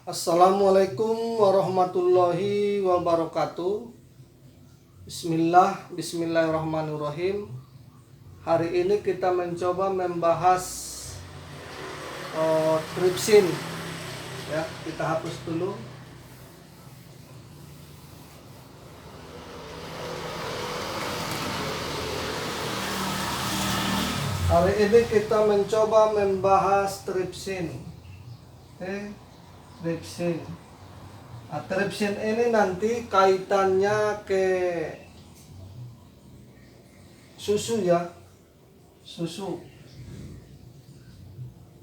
Assalamualaikum warahmatullahi wabarakatuh. Bismillahirrahmanirrahim. Hari ini kita mencoba membahas tripsin. Ya, kita hapus dulu. Hari ini kita mencoba membahas tripsin. Tripsin. Tripsin ini nanti kaitannya ke susu ya, susu.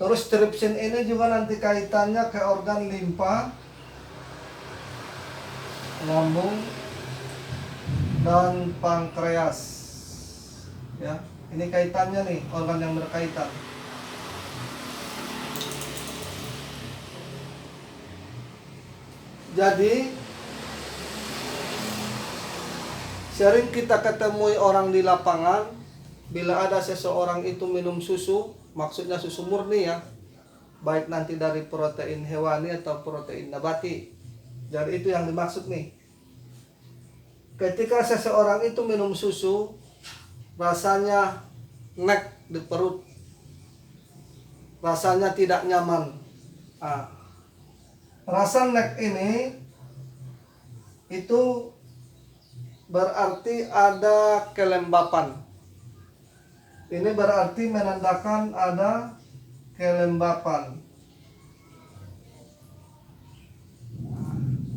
Terus tripsin ini juga nanti kaitannya ke organ limpa, lambung, dan pankreas. Ya, ini kaitannya nih, organ yang berkaitan. Jadi sering kita ketemui orang di lapangan, bila ada seseorang itu minum susu, maksudnya susu murni ya, baik nanti dari protein hewani atau protein nabati. Jadi itu yang dimaksud nih. Ketika seseorang itu minum susu, rasanya nek di perut, rasanya tidak nyaman. Rasa nek ini itu berarti ada kelembapan. Ini berarti menandakan ada kelembapan.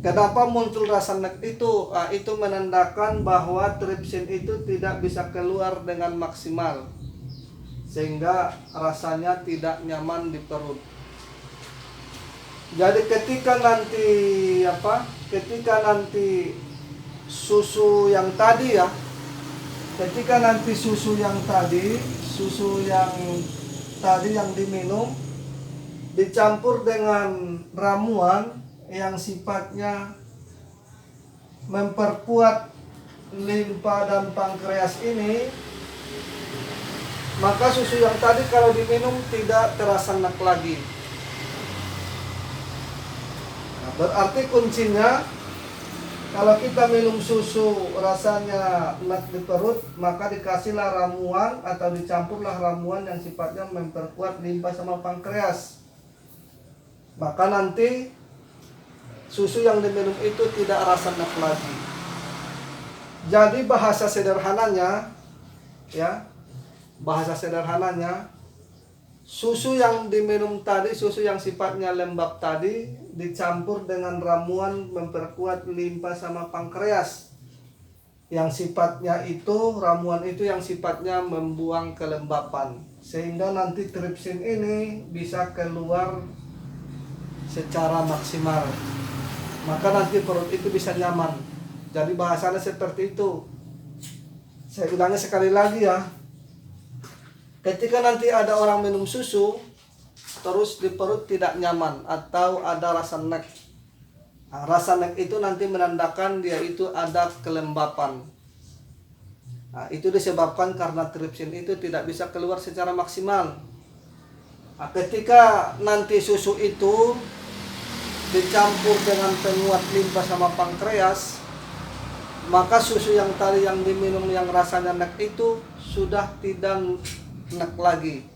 Kenapa muncul rasa nek itu? Itu menandakan bahwa tripsin itu tidak bisa keluar dengan maksimal, sehingga rasanya tidak nyaman di perut. Jadi ketika nanti susu yang tadi ya, susu yang diminum dicampur dengan ramuan yang sifatnya memperkuat limpa dan pankreas ini, maka susu yang tadi kalau diminum tidak terasa enak lagi. Berarti kuncinya, kalau kita minum susu rasanya enak di perut, maka dikasihlah ramuan atau dicampurlah ramuan yang sifatnya memperkuat limpa sama pankreas. Maka nanti susu yang diminum itu tidak rasa enak lagi. Jadi bahasa sederhananya, susu yang diminum tadi, susu yang sifatnya lembab tadi, dicampur dengan ramuan memperkuat limpa sama pankreas, yang sifatnya itu, ramuan itu yang sifatnya membuang kelembapan, sehingga nanti tripsin ini bisa keluar secara maksimal. Maka nanti perut itu bisa nyaman. Jadi bahasanya seperti itu. Saya ulangnya sekali lagi ya. Ketika nanti ada orang minum susu, terus di perut tidak nyaman atau ada rasa nek. Rasa nek itu nanti menandakan dia itu ada kelembapan. Itu disebabkan karena tripsin itu tidak bisa keluar secara maksimal. Ketika nanti susu itu dicampur dengan penguat limpa sama pankreas, maka susu yang tadi yang diminum yang rasanya nek itu sudah tidak enak lagi.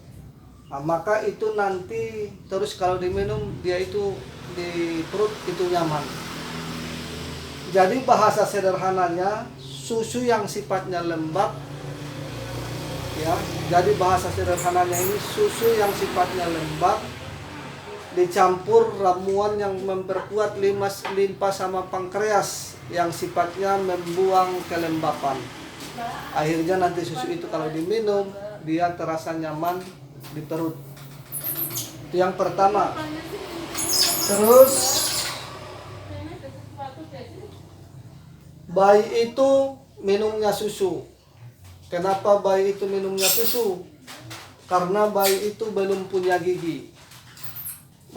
Maka itu nanti terus kalau diminum dia itu di perut itu nyaman. Jadi bahasa sederhananya, susu yang sifatnya lembab ya. Jadi bahasa sederhananya ini, susu yang sifatnya lembab dicampur ramuan yang memperkuat limpa sama pankreas yang sifatnya membuang kelembapan. Akhirnya nanti susu itu kalau diminum dia terasa nyaman di perut. Itu yang pertama. Terus bayi itu minumnya susu. Kenapa bayi itu minumnya susu? Karena bayi itu belum punya gigi.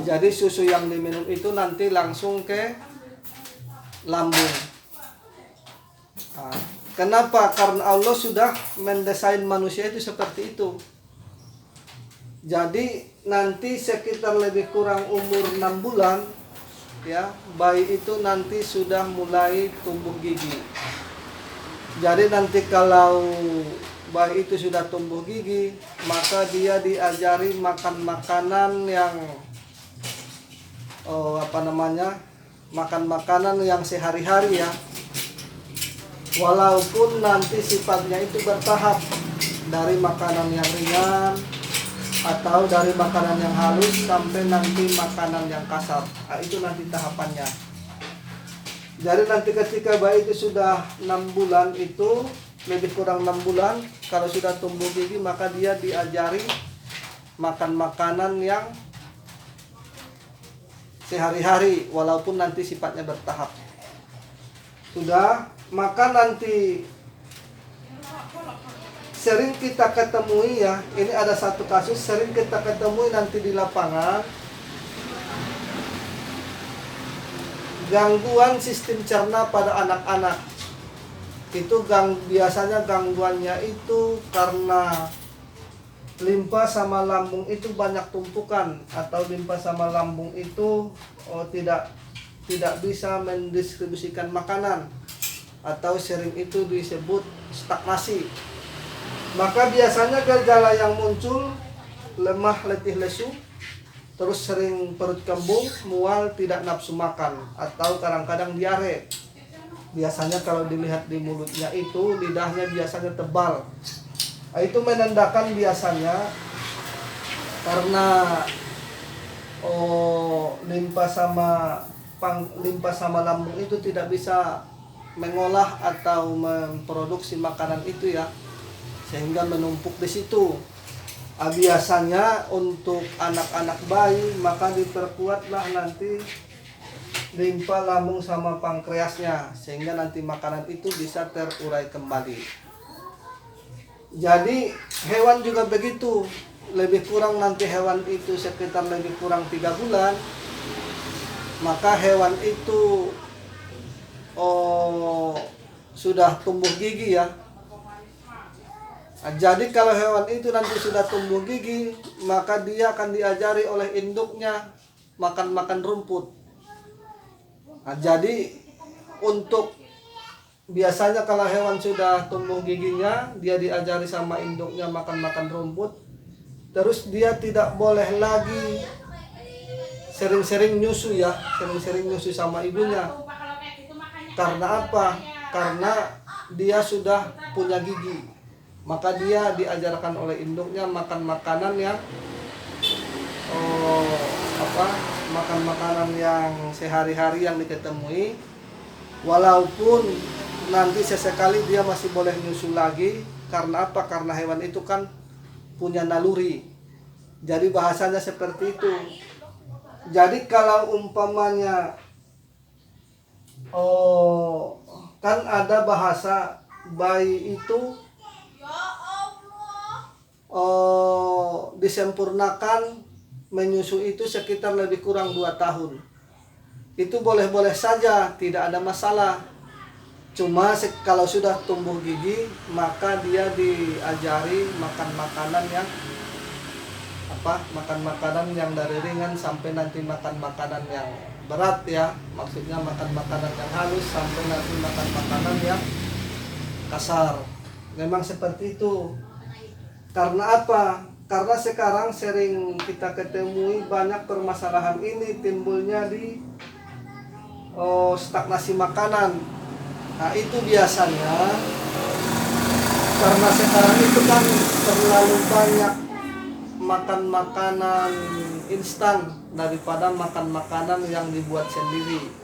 Jadi susu yang diminum itu nanti langsung ke lambung. Kenapa? Karena Allah sudah mendesain manusia itu seperti itu. Jadi nanti sekitar lebih kurang umur 6 bulan ya, bayi itu nanti sudah mulai tumbuh gigi. Jadi nanti kalau bayi itu sudah tumbuh gigi, maka dia diajari makan makanan yang makan makanan yang sehari-hari ya. Walaupun nanti sifatnya itu bertahap, dari makanan yang ringan atau dari makanan yang halus sampai nanti makanan yang kasar. Nah, itu nanti tahapannya. Jadi nanti ketika bayi itu sudah 6 bulan, itu lebih kurang 6 bulan, kalau sudah tumbuh gigi maka dia diajari makan makanan yang sehari-hari walaupun nanti sifatnya bertahap. Sudah, maka nanti sering kita ketemui ya, ini ada satu kasus sering kita ketemui nanti di lapangan, gangguan sistem cerna pada anak-anak. Itu biasanya gangguannya itu karena limpa sama lambung itu banyak tumpukan, atau limpa sama lambung itu tidak bisa mendistribusikan makanan, atau sering itu disebut stagnasi. Maka biasanya gejala yang muncul lemah, letih, lesu, terus sering perut kembung, mual, tidak nafsu makan, atau kadang-kadang diare. Biasanya kalau dilihat di mulutnya itu lidahnya biasanya tebal. Itu menandakan biasanya karena limpa sama lambung itu tidak bisa mengolah atau memproduksi makanan itu ya, sehingga menumpuk di situ. Biasanya untuk anak-anak bayi maka diperkuatlah nanti limpa lambung sama pankreasnya, sehingga nanti makanan itu bisa terurai kembali. Jadi hewan juga begitu, lebih kurang nanti hewan itu sekitar lebih kurang 3 bulan, maka hewan itu sudah tumbuh gigi ya. Jadi kalau hewan itu nanti sudah tumbuh gigi, maka dia akan diajari oleh induknya makan rumput. Jadi untuk biasanya kalau hewan sudah tumbuh giginya, dia diajari sama induknya makan rumput. Terus dia tidak boleh lagi sering-sering nyusu ya, sering-sering nyusu sama ibunya. Karena apa? Karena dia sudah punya gigi. Maka dia diajarkan oleh induknya makan makanan yang makan makanan yang sehari-hari yang diketemui. Walaupun nanti sesekali dia masih boleh nyusu lagi. Karena apa? Karena hewan itu kan punya naluri. Jadi bahasanya seperti itu. Jadi kalau umpamanya kan ada bahasa bayi itu disempurnakan menyusu itu sekitar lebih kurang 2 tahun. Itu boleh-boleh saja, tidak ada masalah. Cuma kalau sudah tumbuh gigi, maka dia diajari makan makanan yang dari ringan sampai nanti makan makanan yang berat ya. Maksudnya makan makanan yang halus sampai nanti makan makanan yang kasar. Memang seperti itu. Karena apa? Karena sekarang sering kita ketemui banyak permasalahan ini timbulnya di stagnasi makanan. Nah itu biasanya karena sekarang itu kan terlalu banyak makan makanan instan daripada makan makanan yang dibuat sendiri.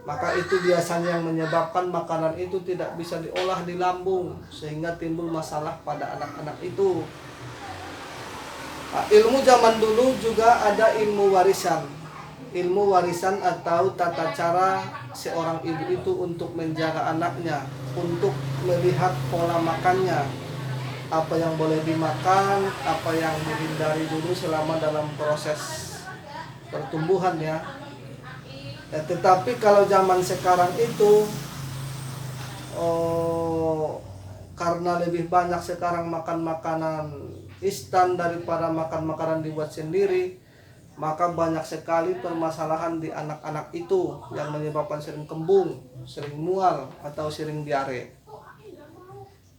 Maka itu biasanya yang menyebabkan makanan itu tidak bisa diolah di lambung, sehingga timbul masalah pada anak-anak itu. Ilmu zaman dulu juga ada ilmu warisan. Ilmu warisan atau tata cara seorang ibu itu untuk menjaga anaknya, untuk melihat pola makannya, apa yang boleh dimakan, apa yang dihindari dulu selama dalam proses pertumbuhan ya. Tetapi kalau zaman sekarang itu karena lebih banyak sekarang makan makanan instan daripada makan makanan dibuat sendiri, maka banyak sekali permasalahan di anak-anak itu yang menyebabkan sering kembung, sering mual, atau sering diare.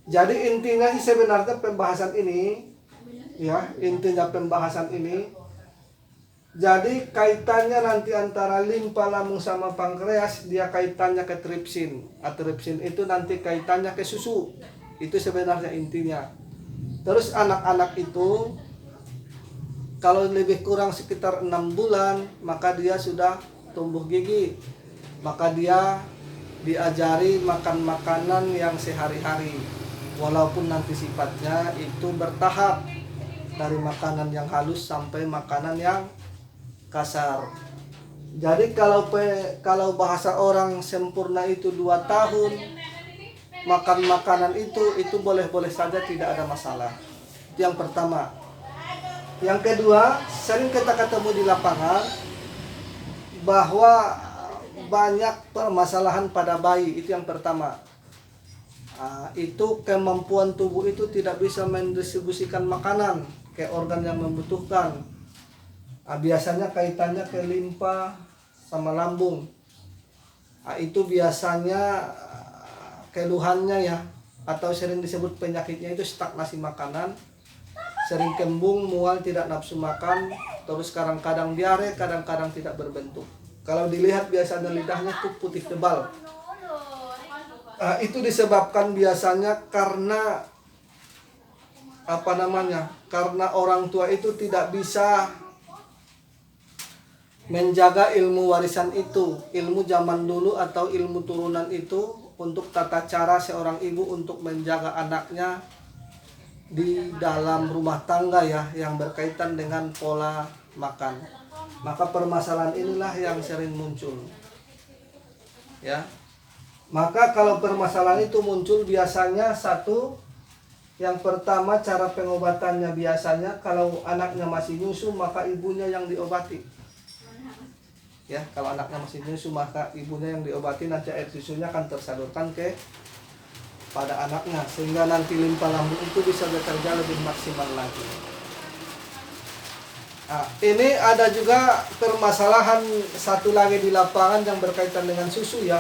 Jadi intinya sih sebenarnya pembahasan ini, ya, intinya pembahasan ini, jadi kaitannya nanti antara limpa lambung sama pankreas, dia kaitannya ke tripsin. Tripsin itu nanti kaitannya ke susu. Itu sebenarnya intinya. Terus anak-anak itu kalau lebih kurang sekitar 6 bulan, maka dia sudah tumbuh gigi. Maka dia diajari makan makanan yang sehari-hari. Walaupun nanti sifatnya itu bertahap, dari makanan yang halus sampai makanan yang kasar. Jadi kalau bahasa orang sempurna itu 2 tahun, makan makanan itu boleh-boleh saja, tidak ada masalah. Itu yang pertama. Yang kedua, sering kita ketemu di lapangan bahwa banyak permasalahan pada bayi. Itu yang pertama. Itu kemampuan tubuh itu tidak bisa mendistribusikan makanan ke organ yang membutuhkan. Biasanya kaitannya ke limpa sama lambung. Itu biasanya keluhannya ya, atau sering disebut penyakitnya itu stagnasi makanan, sering kembung, mual, tidak nafsu makan, terus kadang-kadang diare, kadang-kadang tidak berbentuk. Kalau dilihat biasanya lidahnya tuh putih tebal. Itu disebabkan biasanya karena karena orang tua itu tidak bisa menjaga ilmu warisan itu, ilmu zaman dulu atau ilmu turunan itu, untuk tata cara seorang ibu untuk menjaga anaknya di dalam rumah tangga ya, yang berkaitan dengan pola makan. Maka permasalahan inilah yang sering muncul. Ya. Maka kalau permasalahan itu muncul biasanya yang pertama cara pengobatannya biasanya kalau anaknya masih nyusu maka ibunya yang diobati. Ya, kalau anaknya masih nyusu maka ibunya yang diobati, nanti air susunya akan tersalurkan pada anaknya sehingga nanti limpa lambung itu bisa bekerja lebih maksimal lagi. Ini ada juga permasalahan satu lagi di lapangan yang berkaitan dengan susu ya.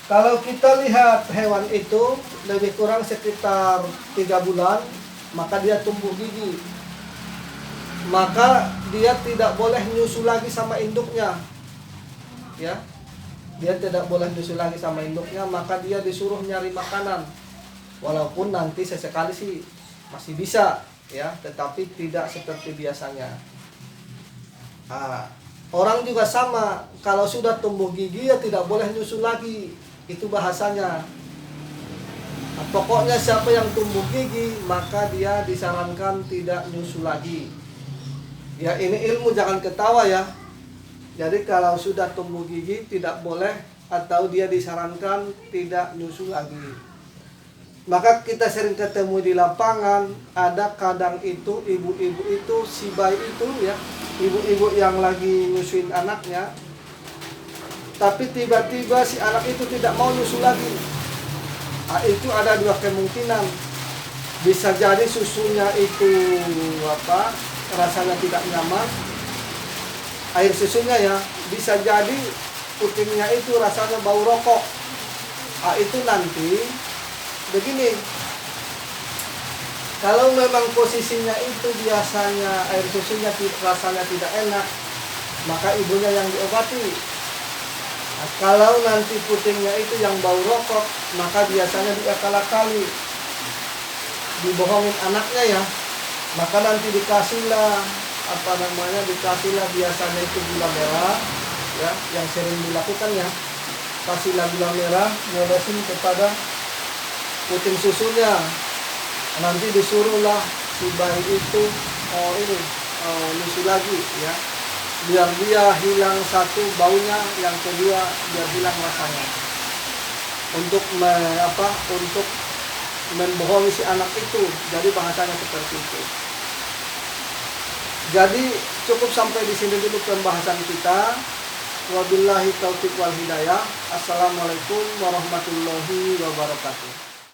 Kalau kita lihat hewan itu lebih kurang sekitar 3 bulan, maka dia tumbuh gigi. Maka dia tidak boleh nyusu lagi sama induknya. Ya. Dia tidak boleh nyusu lagi sama induknya, maka dia disuruh nyari makanan. Walaupun nanti sesekali sih masih bisa, ya, tetapi tidak seperti biasanya. Orang juga sama, kalau sudah tumbuh gigi ya tidak boleh nyusu lagi. Itu bahasanya. Pokoknya siapa yang tumbuh gigi maka dia disarankan tidak nyusu lagi. Ya, ini ilmu, jangan ketawa ya. Jadi kalau sudah tumbuh gigi tidak boleh, atau dia disarankan tidak nyusu lagi. Maka kita sering ketemu di lapangan, ada kadang itu ibu-ibu itu, si bayi itu ya, ibu-ibu yang lagi nyusuin anaknya, tapi tiba-tiba si anak itu tidak mau nyusu lagi. Itu ada 2 kemungkinan. Bisa jadi susunya itu rasanya tidak nyaman, air susunya ya. Bisa jadi putingnya itu rasanya bau rokok. Itu nanti begini, kalau memang posisinya itu biasanya air susunya rasanya tidak enak, maka ibunya yang diobati. Kalau nanti putingnya itu yang bau rokok, maka biasanya dia akal-akali, dibohongin anaknya ya. Maka nanti dikasihlah biasanya itu gula merah ya, yang sering dilakukan ya. Kasihlah gula merah, nyolesin kepada puting susunya. Nanti disuruhlah si bayi itu nyusu lagi ya. Biar dia hilang satu baunya, yang kedua biar hilang rasanya. Untuk membohongi si anak itu. Jadi bahasanya seperti itu. Jadi cukup sampai di sini dulu pembahasan kita. Wabillahi taufiq wal hidayah. Assalamualaikum warahmatullahi wabarakatuh.